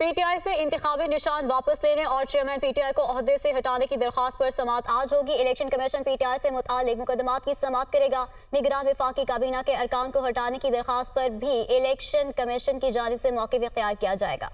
PTI से इंतखाबी निशान वापस लेने और चेयरमैन पीटीआई को ओहदे से हटाने की दरखास्त पर समाअत आज होगी। इलेक्शन कमीशन पीटीआई से मुतालिक मुकदमात की समाअत करेगा। निगरान वफाकी काबीना के अरकान को हटाने की दरखास्त पर भी इलेक्शन कमीशन की जानिब से मौक़िफ़ इख्तियार किया जाएगा।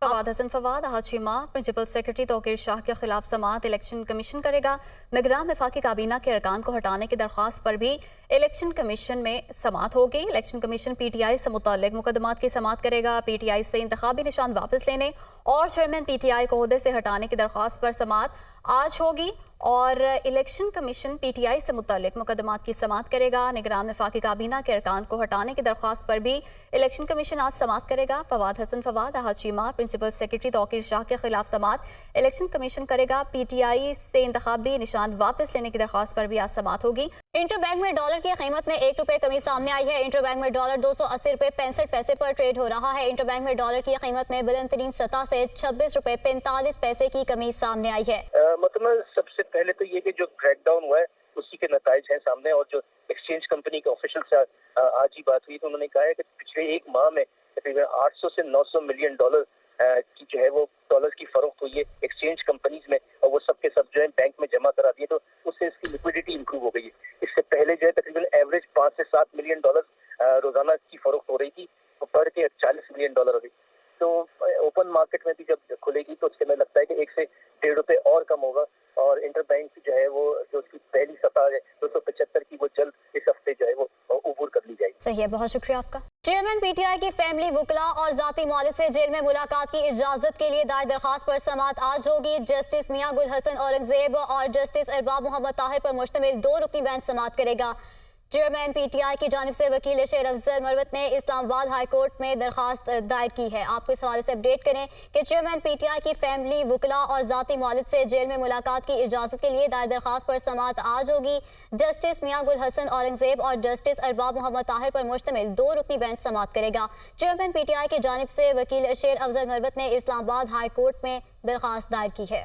फवाद हसन फवाद हाशिमा प्रिंसिपल सेक्रेटरी तौकीर शाह के खिलाफ समाअत इलेक्शन कमीशन करेगा। निगरान वफाकी काबीना के अरकान को हटाने की दरखास्त पर भी इलेक्शन कमीशन में समाअत होगी। इलेक्शन कमीशन पीटीआई से मुताल्लिक मुकदमात की समाअत करेगा। पीटीआई से इंतखाबी निशान वापस लेने और चेयरमैन पीटीआई को ओहदे से हटाने की दरखास्त पर समाअत आज होगी और इलेक्शन कमीशन पीटीआई से मुताल्लिक मुकदमात की समाअत करेगा। निगरान वफाकी काबीना के अरकान को हटाने की दरखास्त पर भी इलेक्शन कमीशन आज समाअत करेगा। फवाद हसन फवाद हाशिमा प्रिंसिपल सेक्रेटरी तौकीर शाह के खिलाफ समाअत इलेक्शन कमीशन करेगा। पीटीआई से इंतखाबी निशान वापस लेने की दरखास्त पर भी आज समाअत होगी। इंटरबैंक में डॉलर की कीमत में ₹1 कमी सामने आई है। इंटरबैंक में डॉलर 280 रुपये 65 पैसे पर ट्रेड हो रहा है। इंटरबैंक में डॉलर की कीमत में बुलंद तरीन सतह से 26 रुपये 45 पैसे की कमी सामने आई है। मतलब सबसे पहले तो ये कि जो क्रैकडाउन हुआ है उसी के नताइज हैं सामने, और जो एक्सचेंज कंपनी के ऑफिशियल से आज ही बात हुई तो उन्होंने कहा है कि पिछले एक माह में तकरीबन 800 से 900 मिलियन डॉलर की जो है वो डॉलर की फरोख्त हुई है एक्सचेंज कंपनीज में, और वो सब के सब जो है बैंक में जमा करा दिए, तो उससे इसकी लिक्विडिटी इंप्रूव हो गई है। इससे पहले जो है तकरीबन एवरेज 5 से 7 मिलियन डॉलर रोजाना की फरोख्त हो रही थी, तो बढ़ के 40 मिलियन डॉलर हो गई। तो ओपन मार्केट में भी जब खुलेगी तो उससे हमें लगता है कि 1 से ₹1.5 और कम होगा, और इंटरबैंक जो है वो जो उसकी पहली सतह है 275 की, वो जल्द इस हफ्ते जो है वो अबूर कर ली जाएगी। सही है, बहुत शुक्रिया आपका। चेयरमैन पीटीआई की फैमिली वकला और जाती मालिक से जेल में मुलाकात की इजाजत के लिए दायर दरखास्त पर समाअत आज होगी। जस्टिस मियां गुल हसन औरंगजेब और जस्टिस अरबाब मोहम्मद ताहिर पर मुश्तमिल 2 रुकनी बेंच समाअत करेगा। चेयरमैन पीटीआई की जानिब से वकील शेर अफजल मरवत ने इस्लामाबाद हाई कोर्ट में दरखास्त दायर की है। आपको इस हवाले से अपडेट करें कि चेयरमैन पीटीआई की फैमिली वकला और जाती मालिक से जेल में मुलाकात की इजाजत के लिए दायर दरखास्त पर समाअत आज होगी। जस्टिस मियां गुल हसन औरंगजेब और जस्टिस अरबाब मोहम्मद ताहिर पर मुश्तमिल 2 रुकनी बेंच समाअत करेगा। चेयरमैन पीटीआई की जानिब से वकील शेर अफजल मरवत ने इस्लामाबाद हाई कोर्ट में दरखास्त दायर की है।